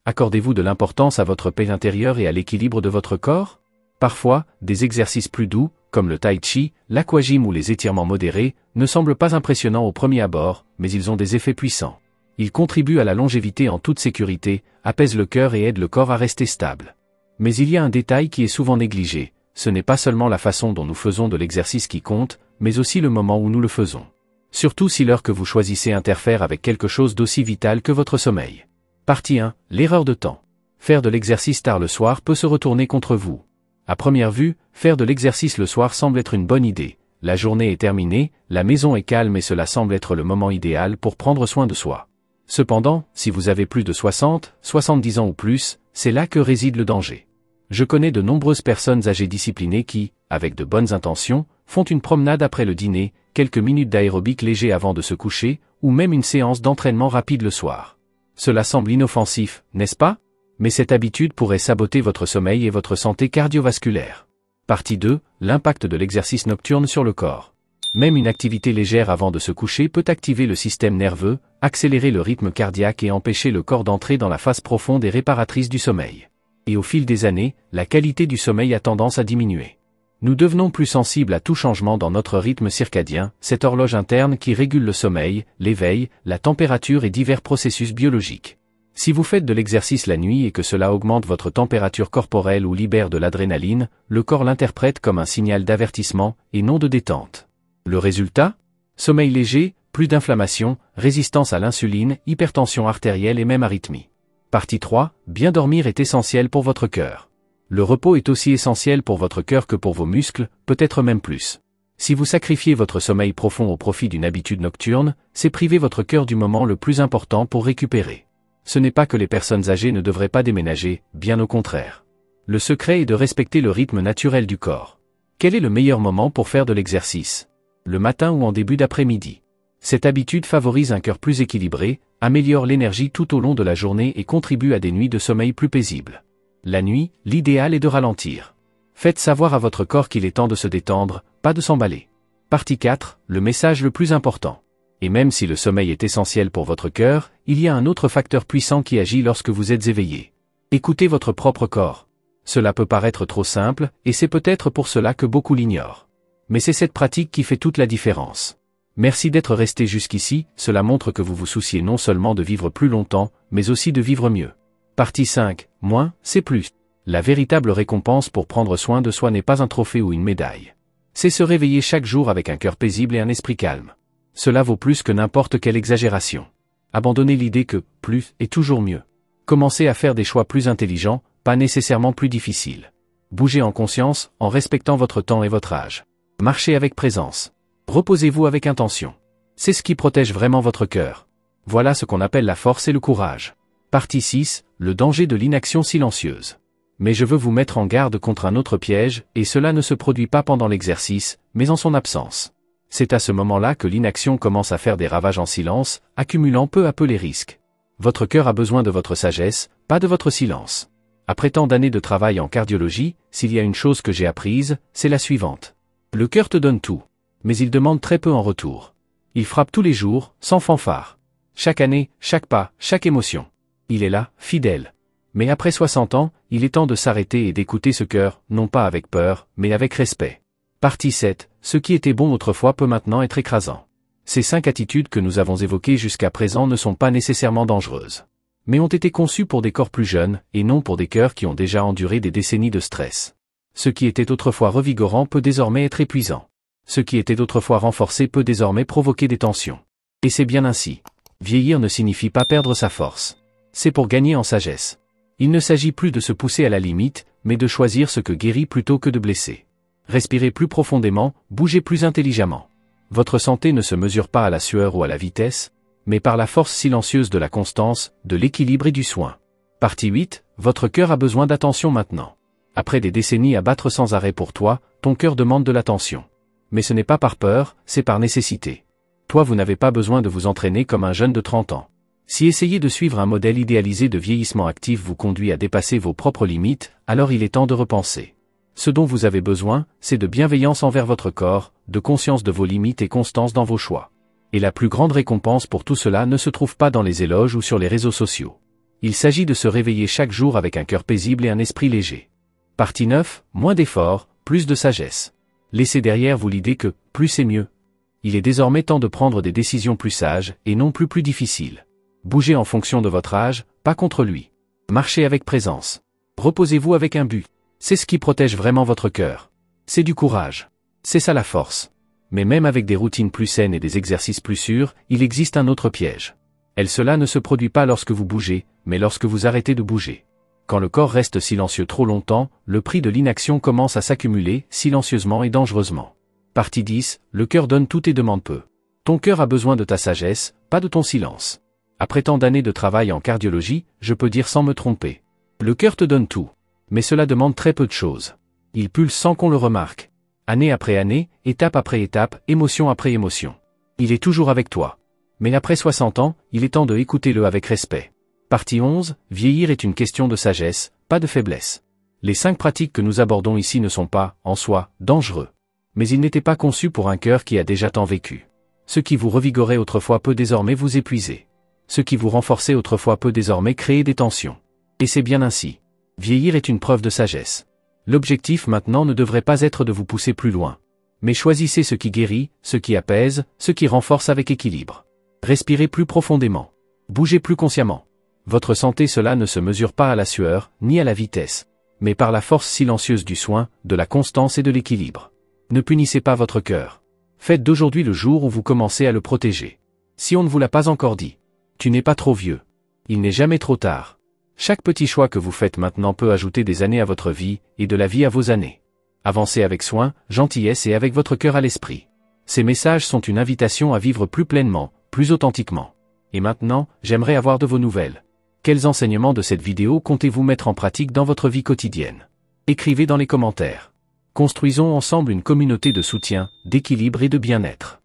Accordez-vous de l'importance à votre paix intérieure et à l'équilibre de votre corps? Parfois, des exercices plus doux, comme le tai chi, l'aquagym ou les étirements modérés, ne semblent pas impressionnants au premier abord, mais ils ont des effets puissants. Ils contribuent à la longévité en toute sécurité, apaisent le cœur et aident le corps à rester stable. Mais il y a un détail qui est souvent négligé, ce n'est pas seulement la façon dont nous faisons de l'exercice qui compte, mais aussi le moment où nous le faisons. Surtout si l'heure que vous choisissez interfère avec quelque chose d'aussi vital que votre sommeil. Partie 1. L'erreur de temps. Faire de l'exercice tard le soir peut se retourner contre vous. À première vue, faire de l'exercice le soir semble être une bonne idée. La journée est terminée, la maison est calme et cela semble être le moment idéal pour prendre soin de soi. Cependant, si vous avez plus de 60, 70 ans ou plus, c'est là que réside le danger. Je connais de nombreuses personnes âgées disciplinées qui, avec de bonnes intentions, font une promenade après le dîner, quelques minutes d'aérobic léger avant de se coucher, ou même une séance d'entraînement rapide le soir. Cela semble inoffensif, n'est-ce pas? Mais cette habitude pourrait saboter votre sommeil et votre santé cardiovasculaire. Partie 2. L'impact de l'exercice nocturne sur le corps. Même une activité légère avant de se coucher peut activer le système nerveux, accélérer le rythme cardiaque et empêcher le corps d'entrer dans la phase profonde et réparatrice du sommeil. Et au fil des années, la qualité du sommeil a tendance à diminuer. Nous devenons plus sensibles à tout changement dans notre rythme circadien, cette horloge interne qui régule le sommeil, l'éveil, la température et divers processus biologiques. Si vous faites de l'exercice la nuit et que cela augmente votre température corporelle ou libère de l'adrénaline, le corps l'interprète comme un signal d'avertissement et non de détente. Le résultat? Sommeil léger, plus d'inflammation, résistance à l'insuline, hypertension artérielle et même arythmie. Partie 3. Bien dormir est essentiel pour votre cœur. Le repos est aussi essentiel pour votre cœur que pour vos muscles, peut-être même plus. Si vous sacrifiez votre sommeil profond au profit d'une habitude nocturne, c'est priver votre cœur du moment le plus important pour récupérer. Ce n'est pas que les personnes âgées ne devraient pas déménager, bien au contraire. Le secret est de respecter le rythme naturel du corps. Quel est le meilleur moment pour faire de l'exercice? Le matin ou en début d'après-midi. Cette habitude favorise un cœur plus équilibré, améliore l'énergie tout au long de la journée et contribue à des nuits de sommeil plus paisibles. La nuit, l'idéal est de ralentir. Faites savoir à votre corps qu'il est temps de se détendre, pas de s'emballer. Partie 4. Le message le plus important. Et même si le sommeil est essentiel pour votre cœur, il y a un autre facteur puissant qui agit lorsque vous êtes éveillé. Écoutez votre propre corps. Cela peut paraître trop simple, et c'est peut-être pour cela que beaucoup l'ignorent. Mais c'est cette pratique qui fait toute la différence. Merci d'être resté jusqu'ici, cela montre que vous vous souciez non seulement de vivre plus longtemps, mais aussi de vivre mieux. Partie 5. Moins, c'est plus. La véritable récompense pour prendre soin de soi n'est pas un trophée ou une médaille. C'est se réveiller chaque jour avec un cœur paisible et un esprit calme. Cela vaut plus que n'importe quelle exagération. Abandonnez l'idée que « plus » est toujours mieux. Commencez à faire des choix plus intelligents, pas nécessairement plus difficiles. Bougez en conscience, en respectant votre temps et votre âge. Marchez avec présence. Reposez-vous avec intention. C'est ce qui protège vraiment votre cœur. Voilà ce qu'on appelle la force et le courage. Partie 6. Le danger de l'inaction silencieuse. Mais je veux vous mettre en garde contre un autre piège, et cela ne se produit pas pendant l'exercice, mais en son absence. C'est à ce moment-là que l'inaction commence à faire des ravages en silence, accumulant peu à peu les risques. Votre cœur a besoin de votre sagesse, pas de votre silence. Après tant d'années de travail en cardiologie, s'il y a une chose que j'ai apprise, c'est la suivante. Le cœur te donne tout. Mais il demande très peu en retour. Il frappe tous les jours, sans fanfare. Chaque année, chaque pas, chaque émotion. Il est là, fidèle. Mais après 60 ans, il est temps de s'arrêter et d'écouter ce cœur, non pas avec peur, mais avec respect. Partie 7. Ce qui était bon autrefois peut maintenant être écrasant. Ces 5 attitudes que nous avons évoquées jusqu'à présent ne sont pas nécessairement dangereuses. Mais ont été conçues pour des corps plus jeunes, et non pour des cœurs qui ont déjà enduré des décennies de stress. Ce qui était autrefois revigorant peut désormais être épuisant. Ce qui était autrefois renforcé peut désormais provoquer des tensions. Et c'est bien ainsi. Vieillir ne signifie pas perdre sa force. C'est pour gagner en sagesse. Il ne s'agit plus de se pousser à la limite, mais de choisir ce que guérit plutôt que de blesser. Respirez plus profondément, bougez plus intelligemment. Votre santé ne se mesure pas à la sueur ou à la vitesse, mais par la force silencieuse de la constance, de l'équilibre et du soin. Partie 8. Votre cœur a besoin d'attention maintenant. Après des décennies à battre sans arrêt pour toi, ton cœur demande de l'attention. Mais ce n'est pas par peur, c'est par nécessité. Toi, vous n'avez pas besoin de vous entraîner comme un jeune de 30 ans. Si essayer de suivre un modèle idéalisé de vieillissement actif vous conduit à dépasser vos propres limites, alors il est temps de repenser. Ce dont vous avez besoin, c'est de bienveillance envers votre corps, de conscience de vos limites et constance dans vos choix. Et la plus grande récompense pour tout cela ne se trouve pas dans les éloges ou sur les réseaux sociaux. Il s'agit de se réveiller chaque jour avec un cœur paisible et un esprit léger. Partie 9, moins d'efforts, plus de sagesse. Laissez derrière vous l'idée que plus c'est mieux. Il est désormais temps de prendre des décisions plus sages et non plus difficiles. Bougez en fonction de votre âge, pas contre lui. Marchez avec présence. Reposez-vous avec un but. C'est ce qui protège vraiment votre cœur. C'est du courage. C'est ça la force. Mais même avec des routines plus saines et des exercices plus sûrs, il existe un autre piège. Cela ne se produit pas lorsque vous bougez, mais lorsque vous arrêtez de bouger. Quand le corps reste silencieux trop longtemps, le prix de l'inaction commence à s'accumuler, silencieusement et dangereusement. Partie 10, le cœur donne tout et demande peu. Ton cœur a besoin de ta sagesse, pas de ton silence. Après tant d'années de travail en cardiologie, je peux dire sans me tromper. Le cœur te donne tout. Mais cela demande très peu de choses. Il pulse sans qu'on le remarque. Année après année, étape après étape, émotion après émotion. Il est toujours avec toi. Mais après 60 ans, il est temps de écouter-le avec respect. Partie 11, vieillir est une question de sagesse, pas de faiblesse. Les 5 pratiques que nous abordons ici ne sont pas, en soi, dangereux. Mais ils n'étaient pas conçus pour un cœur qui a déjà tant vécu. Ce qui vous revigorait autrefois peut désormais vous épuiser. Ce qui vous renforçait autrefois peut désormais créer des tensions. Et c'est bien ainsi. Vieillir est une preuve de sagesse. L'objectif maintenant ne devrait pas être de vous pousser plus loin. Mais choisissez ce qui guérit, ce qui apaise, ce qui renforce avec équilibre. Respirez plus profondément. Bougez plus consciemment. Votre santé, cela ne se mesure pas à la sueur, ni à la vitesse, mais par la force silencieuse du soin, de la constance et de l'équilibre. Ne punissez pas votre cœur. Faites d'aujourd'hui le jour où vous commencez à le protéger. Si on ne vous l'a pas encore dit, tu n'es pas trop vieux. Il n'est jamais trop tard. Chaque petit choix que vous faites maintenant peut ajouter des années à votre vie, et de la vie à vos années. Avancez avec soin, gentillesse et avec votre cœur à l'esprit. Ces messages sont une invitation à vivre plus pleinement, plus authentiquement. Et maintenant, j'aimerais avoir de vos nouvelles. Quels enseignements de cette vidéo comptez-vous mettre en pratique dans votre vie quotidienne? Écrivez dans les commentaires. Construisons ensemble une communauté de soutien, d'équilibre et de bien-être.